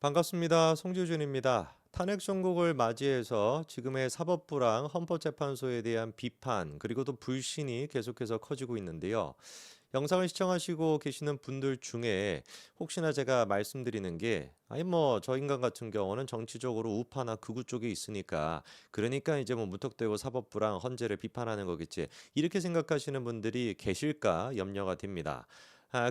반갑습니다. 송지준입니다. 탄핵 정국을 맞이해서 지금의 사법부랑 헌법재판소에 대한 비판 그리고 또 불신이 계속해서 커지고 있는데요. 영상을 시청하시고 계시는 분들 중에 혹시나 제가 말씀드리는 게 아니 뭐 저 인간 같은 경우는 정치적으로 우파나 극우 쪽에 있으니까 그러니까 이제 뭐 무턱대고 사법부랑 헌재를 비판하는 거겠지 이렇게 생각하시는 분들이 계실까 염려가 됩니다.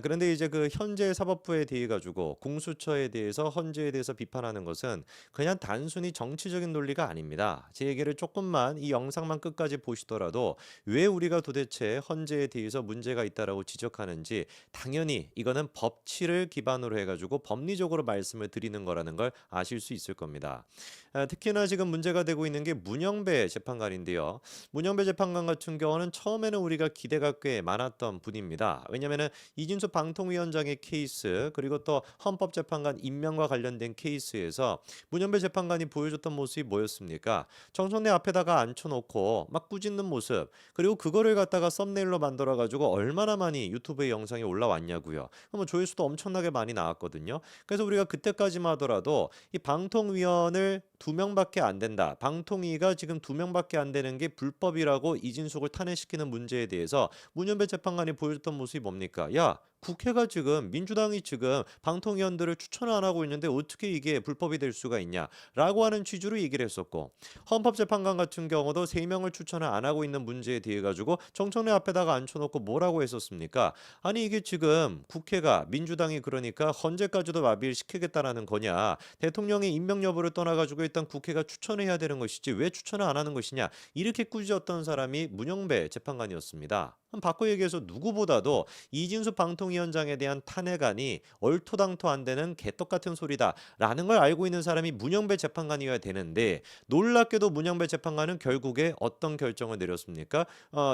그런데 이제 그 현재 사법부에 대해 가지고 공수처에 대해서 헌재에 대해서 비판하는 것은 그냥 단순히 정치적인 논리가 아닙니다. 제 얘기를 조금만 이 영상만 끝까지 보시더라도 왜 우리가 도대체 헌재에 대해서 문제가 있다라고 지적하는지 당연히 이거는 법치를 기반으로 해가지고 법리적으로 말씀을 드리는 거라는 걸 아실 수 있을 겁니다. 특히나 지금 문제가 되고 있는 게 문영배 재판관인데요. 문영배 재판관 같은 경우는 처음에는 우리가 기대가 꽤 많았던 분입니다. 왜냐면은 이진수 방통위원장의 케이스 그리고 또 헌법재판관 임명과 관련된 케이스에서 문현배 재판관이 보여줬던 모습이 뭐였습니까? 정청래 앞에다가 앉혀놓고 막 꾸짖는 모습 그리고 그거를 갖다가 썸네일로 만들어가지고 얼마나 많이 유튜브에 영상이 올라왔냐고요. 그러면 조회수도 엄청나게 많이 나왔거든요. 그래서 우리가 그때까지만 하더라도 이 방통위원을 두 명밖에 안 된다. 방통위가 지금 두 명밖에 안 되는 게 불법이라고 이진숙을 탄핵시키는 문제에 대해서 문현배 재판관이 보여줬던 모습이 뭡니까? 야, 국회가 지금 민주당이 지금 방통위원들을 추천을 안 하고 있는데 어떻게 이게 불법이 될 수가 있냐라고 하는 취지로 얘기를 했었고 헌법재판관 같은 경우도 세 명을 추천을 안 하고 있는 문제에 대해 가지고 정청래 앞에다가 앉혀놓고 뭐라고 했었습니까? 아니 이게 지금 국회가 민주당이 그러니까 헌재까지도 마비를 시키겠다라는 거냐? 대통령의 임명 여부를 떠나가지고 일단 국회가 추천해야 되는 것이지 왜 추천을 안 하는 것이냐? 이렇게 꾸짖었던 사람이 문영배 재판관이었습니다. 바꿔 얘기해서 누구보다도 이진수 방통위원장에 대한 탄핵안이 얼토당토 안 되는 개떡 같은 소리다라는 걸 알고 있는 사람이 문영배 재판관이어야 되는데 놀랍게도 문영배 재판관은 결국에 어떤 결정을 내렸습니까?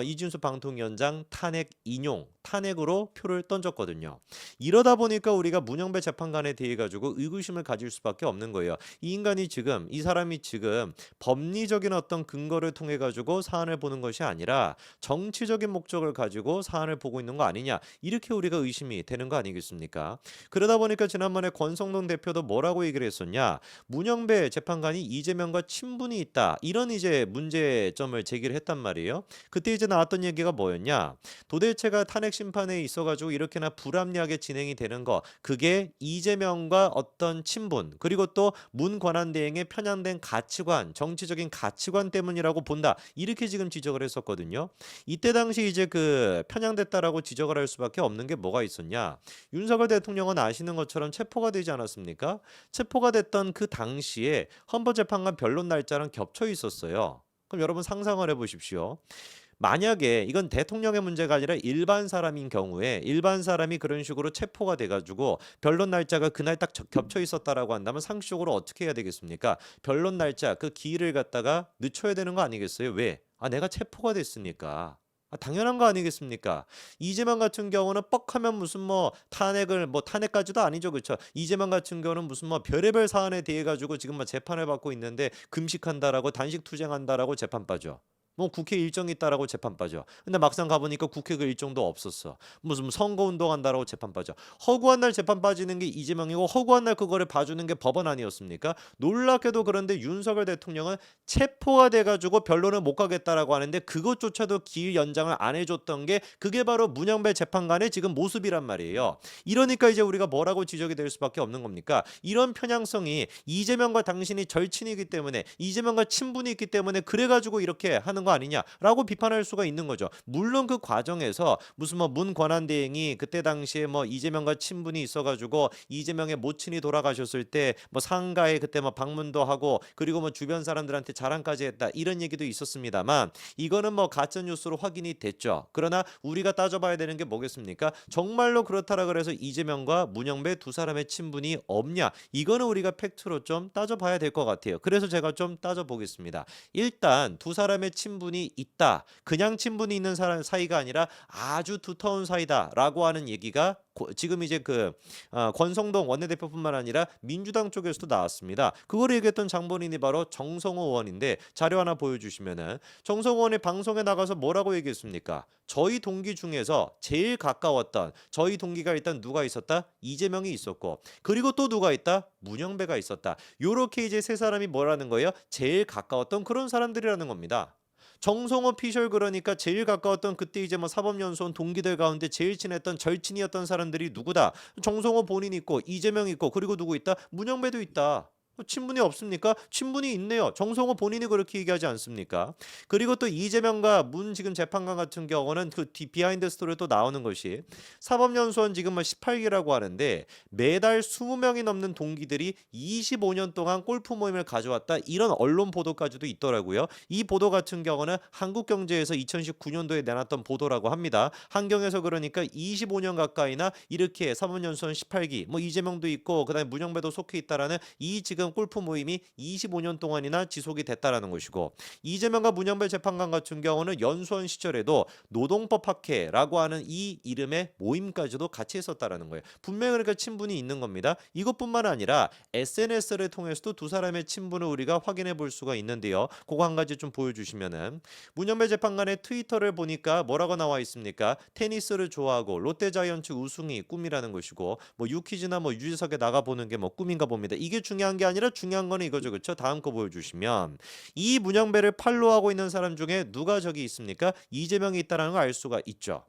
이진수 방통위원장 탄핵 인용, 탄핵으로 표를 던졌거든요. 이러다 보니까 우리가 문영배 재판관에 대해 가지고 의구심을 가질 수밖에 없는 거예요. 이 인간이 지금 이 사람이 지금 법리적인 어떤 근거를 통해 가지고 사안을 보는 것이 아니라 정치적인 목적을 가지고 사안을 보고 있는 거 아니냐 이렇게 우리가 의심이 되는 거 아니겠습니까? 그러다 보니까 지난번에 권성동 대표도 뭐라고 얘기를 했었냐 문영배 재판관이 이재명과 친분이 있다 이런 이제 문제점을 제기를 했단 말이에요. 그때 이제 나왔던 얘기가 뭐였냐 도대체가 탄핵 심판에 있어가지고 이렇게나 불합리하게 진행이 되는 거 그게 이재명과 어떤 친분 그리고 또 문 권한대행의 편향된 가치관 정치적인 가치관 때문이라고 본다 이렇게 지금 지적을 했었거든요. 이때 당시 이제 그 편향됐다라고 지적을 할 수밖에 없는 게 뭐가 있었냐? 윤석열 대통령은 아시는 것처럼 체포가 되지 않았습니까? 체포가 됐던 그 당시에 헌법재판관 변론 날짜랑 겹쳐 있었어요. 그럼 여러분 상상을 해보십시오. 만약에 이건 대통령의 문제가 아니라 일반 사람인 경우에 일반 사람이 그런 식으로 체포가 돼가지고 변론 날짜가 그날 딱 겹쳐 있었다라고 한다면 상식적으로 어떻게 해야 되겠습니까? 변론 날짜 그 기일을 갖다가 늦춰야 되는 거 아니겠어요? 왜? 내가 체포가 됐으니까. 당연한 거 아니겠습니까? 이재명 같은 경우는 뻑하면 무슨 뭐 탄핵을 뭐 탄핵까지도 아니죠, 그렇죠? 이재명 같은 경우는 무슨 뭐 별의별 사안에 대해 가지고 지금 뭐 재판을 받고 있는데 금식한다라고 단식 투쟁한다라고 재판 빠져. 뭐 국회 일정이 있다라고 재판 빠져. 근데 막상 가보니까 국회 그 일정도 없었어. 무슨 뭐 선거 운동한다라고 재판 빠져. 허구한 날 재판 빠지는 게 이재명이고 허구한 날 그거를 봐주는 게 법원 아니었습니까? 놀랍게도 그런데 윤석열 대통령은 체포가 돼가지고 변론을 못 가겠다라고 하는데 그것조차도 기일 연장을 안 해줬던 게 그게 바로 문영배 재판관의 지금 모습이란 말이에요. 이러니까 이제 우리가 뭐라고 지적이 될 수밖에 없는 겁니까? 이런 편향성이 이재명과 당신이 절친이기 때문에 이재명과 친분이 있기 때문에 그래가지고 이렇게 하는 거 아니냐라고 비판할 수가 있는 거죠. 물론 그 과정에서 무슨 뭐 문 권한대행이 그때 당시에 뭐 이재명과 친분이 있어가지고 이재명의 모친이 돌아가셨을 때 뭐 상가에 그때 뭐 방문도 하고 그리고 뭐 주변 사람들한테 자랑까지 했다 이런 얘기도 있었습니다만 이거는 뭐 가짜 뉴스로 확인이 됐죠. 그러나 우리가 따져봐야 되는 게 뭐겠습니까? 정말로 그렇다라 그래서 이재명과 문영배 두 사람의 친분이 없냐? 이거는 우리가 팩트로 좀 따져봐야 될 것 같아요. 그래서 제가 좀 따져보겠습니다. 일단 두 사람의 친분 친분이 있다. 그냥 친분이 있는 사이가 아니라 아주 두터운 사이다라고 하는 얘기가 지금 이제 권성동 원내대표뿐만 아니라 민주당 쪽에서도 나왔습니다. 그걸 얘기했던 장본인이 바로 정성호 의원인데 자료 하나 보여주시면은 정성호 의원이 방송에 나가서 뭐라고 얘기했습니까? 저희 동기 중에서 제일 가까웠던 저희 동기가 일단 누가 있었다? 이재명이 있었고 그리고 또 누가 있다? 문영배가 있었다. 요렇게 이제 세 사람이 뭐라는 거예요? 제일 가까웠던 그런 사람들이라는 겁니다. 정성호 피셜 그러니까 제일 가까웠던 그때 이제 뭐 사법연수원 동기들 가운데 제일 친했던 절친이었던 사람들이 누구다? 정성호 본인 있고 이재명 있고 그리고 누구 있다? 문영배도 있다. 친분이 없습니까? 친분이 있네요. 정성호 본인이 그렇게 얘기하지 않습니까? 그리고 또 이재명과 문 지금 재판관 같은 경우는 그 비하인드 스토리로 또 나오는 것이 사법연수원 지금 뭐 18기라고 하는데 매달 20명이 넘는 동기들이 25년 동안 골프 모임을 가져왔다. 이런 언론 보도까지도 있더라고요. 이 보도 같은 경우는 한국경제에서 2019년도에 내놨던 보도라고 합니다. 한경에서 그러니까 25년 가까이나 이렇게 사법연수원 18기 뭐 이재명도 있고 그다음에 문영배도 속해 있다라는 이 지금 골프 모임이 25년 동안이나 지속이 됐다라는 것이고 이재명과 문영배 재판관 같은 경우는 연수원 시절에도 노동법 학회라고 하는 이 이름의 모임까지도 같이 했었다라는 거예요. 분명히 그러니까 친분이 있는 겁니다. 이것뿐만 아니라 SNS를 통해서도 두 사람의 친분을 우리가 확인해 볼 수가 있는데요. 그거 한 가지 좀 보여주시면은 문영배 재판관의 트위터를 보니까 뭐라고 나와 있습니까? 테니스를 좋아하고 롯데자이언츠 우승이 꿈이라는 것이고 뭐 유퀴즈나 뭐 유재석에 나가보는 게 뭐 꿈인가 봅니다. 이게 중요한 게 아니라 중요한 거는 이거죠. 그렇죠? 다음 거 보여주시면 이 문영배를 팔로우하고 있는 사람 중에 누가 저기 있습니까? 이재명이 있다는 걸 알 수가 있죠.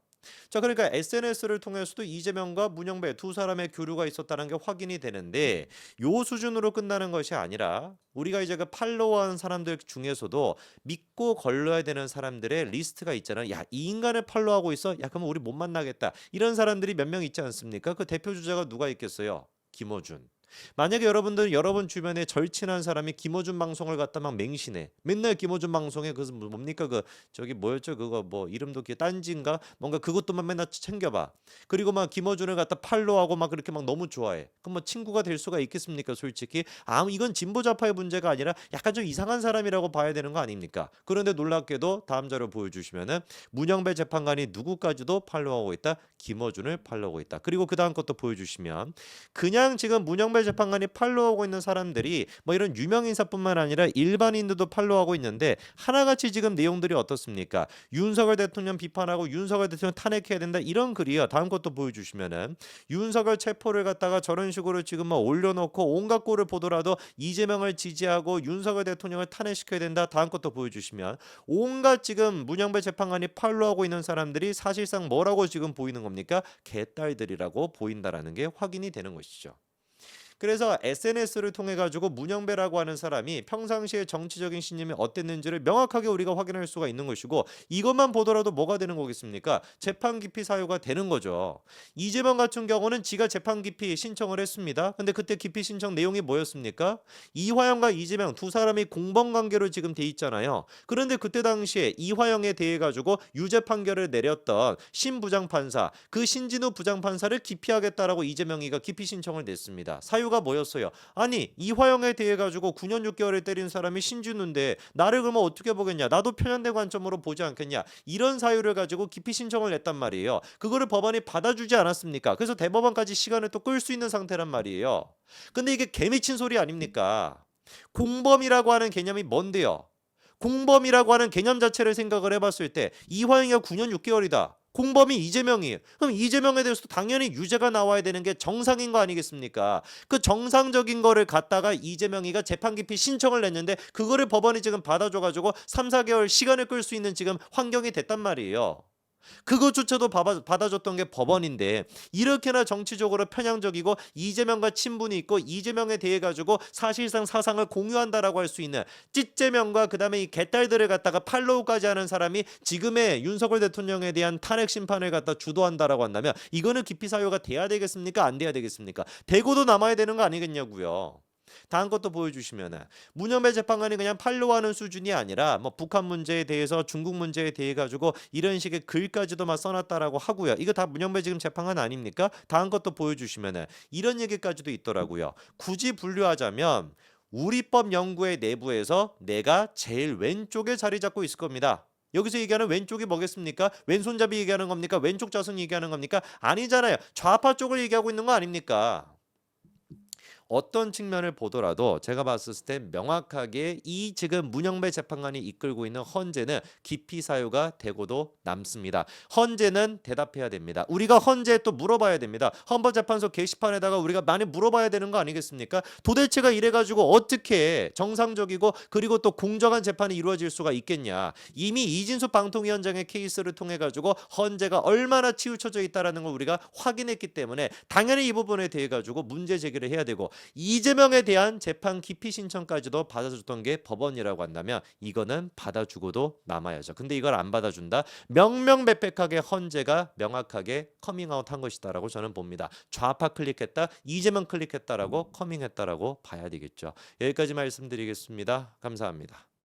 자, 그러니까 SNS를 통해서도 이재명과 문영배 두 사람의 교류가 있었다는 게 확인이 되는데 요 수준으로 끝나는 것이 아니라 우리가 이제 그 팔로우하는 사람들 중에서도 믿고 걸러야 되는 사람들의 리스트가 있잖아요. 야, 이 인간을 팔로우하고 있어? 야, 그러면 우리 못 만나겠다. 이런 사람들이 몇 명 있지 않습니까? 그 대표 주자가 누가 있겠어요? 김어준. 만약에 여러분들 여러분 주변에 절친한 사람이 김어준 방송을 갖다 막 맹신해. 맨날 김어준 방송에 그 뭡니까 그 저기 뭐였죠? 그거 뭐 이름도 딴지인가? 뭔가 그것도만 맨날 챙겨봐. 그리고 막 김어준을 갖다 팔로우하고 막 그렇게 막 너무 좋아해. 그럼 뭐 친구가 될 수가 있겠습니까? 솔직히 이건 진보 좌파의 문제가 아니라 약간 좀 이상한 사람이라고 봐야 되는 거 아닙니까? 그런데 놀랍게도 다음 자료 보여주시면은 문영배 재판관이 누구까지도 팔로우하고 있다. 김어준을 팔로우하고 있다. 그리고 그 다음 것도 보여주시면 그냥 지금 문영배 재판관이 팔로우하고 있는 사람들이 뭐 이런 유명 인사뿐만 아니라 일반인들도 팔로우하고 있는데 하나같이 지금 내용들이 어떻습니까? 윤석열 대통령 비판하고 윤석열 대통령 탄핵해야 된다 이런 글이요. 다음 것도 보여주시면은 윤석열 체포를 갖다가 저런 식으로 지금 막 올려놓고 온갖 꼴을 보더라도 이재명을 지지하고 윤석열 대통령을 탄핵시켜야 된다. 다음 것도 보여주시면 온갖 지금 문영배 재판관이 팔로우하고 있는 사람들이 사실상 뭐라고 지금 보이는 겁니까? 개딸들이라고 보인다라는 게 확인이 되는 것이죠. 그래서 SNS를 통해 가지고 문영배라고 하는 사람이 평상시에 정치적인 신념이 어땠는지를 명확하게 우리가 확인할 수가 있는 것이고 이것만 보더라도 뭐가 되는 거겠습니까? 재판 기피 사유가 되는 거죠. 이재명 같은 경우는 지가 재판 기피 신청을 했습니다. 근데 그때 기피 신청 내용이 뭐였습니까? 이화영과 이재명 두 사람이 공범 관계로 지금 돼 있잖아요. 그런데 그때 당시에 이화영에 대해 가지고 유죄 판결을 내렸던 신 부장판사 그 신진우 부장판사를 기피하겠다라고 이재명이가 기피 신청을 냈습니다. 사유가 뭐였어요? 아니 이화영에 대해 가지고 9년 6개월을 때린 사람이 신진우인데 나를 그러면 어떻게 보겠냐? 나도 편향된 관점으로 보지 않겠냐? 이런 사유를 가지고 기피 신청을 냈단 말이에요. 그거를 법원이 받아주지 않았습니까? 그래서 대법원까지 시간을 또 끌 수 있는 상태란 말이에요. 근데 이게 개미친 소리 아닙니까? 공범이라고 하는 개념이 뭔데요? 공범이라고 하는 개념 자체를 생각을 해봤을 때 이화영이가 9년 6개월이다. 공범이 이재명이에요. 그럼 이재명에 대해서도 당연히 유죄가 나와야 되는 게 정상인 거 아니겠습니까? 그 정상적인 거를 갖다가 이재명이가 재판 기피 신청을 냈는데 그거를 법원이 지금 받아줘가지고 3, 4개월 시간을 끌 수 있는 지금 환경이 됐단 말이에요. 그것조차도 받아줬던 게 법원인데 이렇게나 정치적으로 편향적이고 이재명과 친분이 있고 이재명에 대해 가지고 사실상 사상을 공유한다라고 할 수 있는 찌재명과 그다음에 이 개딸들을 갖다가 팔로우까지 하는 사람이 지금의 윤석열 대통령에 대한 탄핵 심판을 갖다 주도한다라고 한다면 이거는 기피 사유가 돼야 되겠습니까? 안 돼야 되겠습니까? 대고도 남아야 되는 거 아니겠냐고요. 다음 것도 보여주시면은 문영배 재판관이 그냥 팔로우하는 수준이 아니라 뭐 북한 문제에 대해서 중국 문제에 대해 가지고 이런 식의 글까지도 막 써놨다라고 하고요. 이거 다 문영배 지금 재판관 아닙니까? 다음 것도 보여주시면은 이런 얘기까지도 있더라고요. 굳이 분류하자면 우리 법 연구회 내부에서 내가 제일 왼쪽에 자리 잡고 있을 겁니다. 여기서 얘기하는 왼쪽이 뭐겠습니까? 왼손잡이 얘기하는 겁니까? 왼쪽 좌석 얘기하는 겁니까? 아니잖아요. 좌파 쪽을 얘기하고 있는 거 아닙니까? 어떤 측면을 보더라도 제가 봤을 때 명확하게 이 지금 문영배 재판관이 이끌고 있는 헌재는 기피 사유가 되고도 남습니다. 헌재는 대답해야 됩니다. 우리가 헌재에 또 물어봐야 됩니다. 헌법재판소 게시판에다가 우리가 많이 물어봐야 되는 거 아니겠습니까? 도대체가 이래가지고 어떻게 정상적이고 그리고 또 공정한 재판이 이루어질 수가 있겠냐. 이미 이진수 방통위원장의 케이스를 통해 가지고 헌재가 얼마나 치우쳐져 있다라는 걸 우리가 확인했기 때문에 당연히 이 부분에 대해 가지고 문제 제기를 해야 되고 이재명에 대한 재판 기피 신청까지도 받아줬던 게 법원이라고 한다면 이거는 받아주고도 남아야죠. 근데 이걸 안 받아준다? 명명백백하게 헌재가 명확하게 커밍아웃 한 것이다라고 저는 봅니다. 좌파 클릭했다, 이재명 클릭했다라고 커밍했다라고 봐야 되겠죠. 여기까지 말씀드리겠습니다. 감사합니다.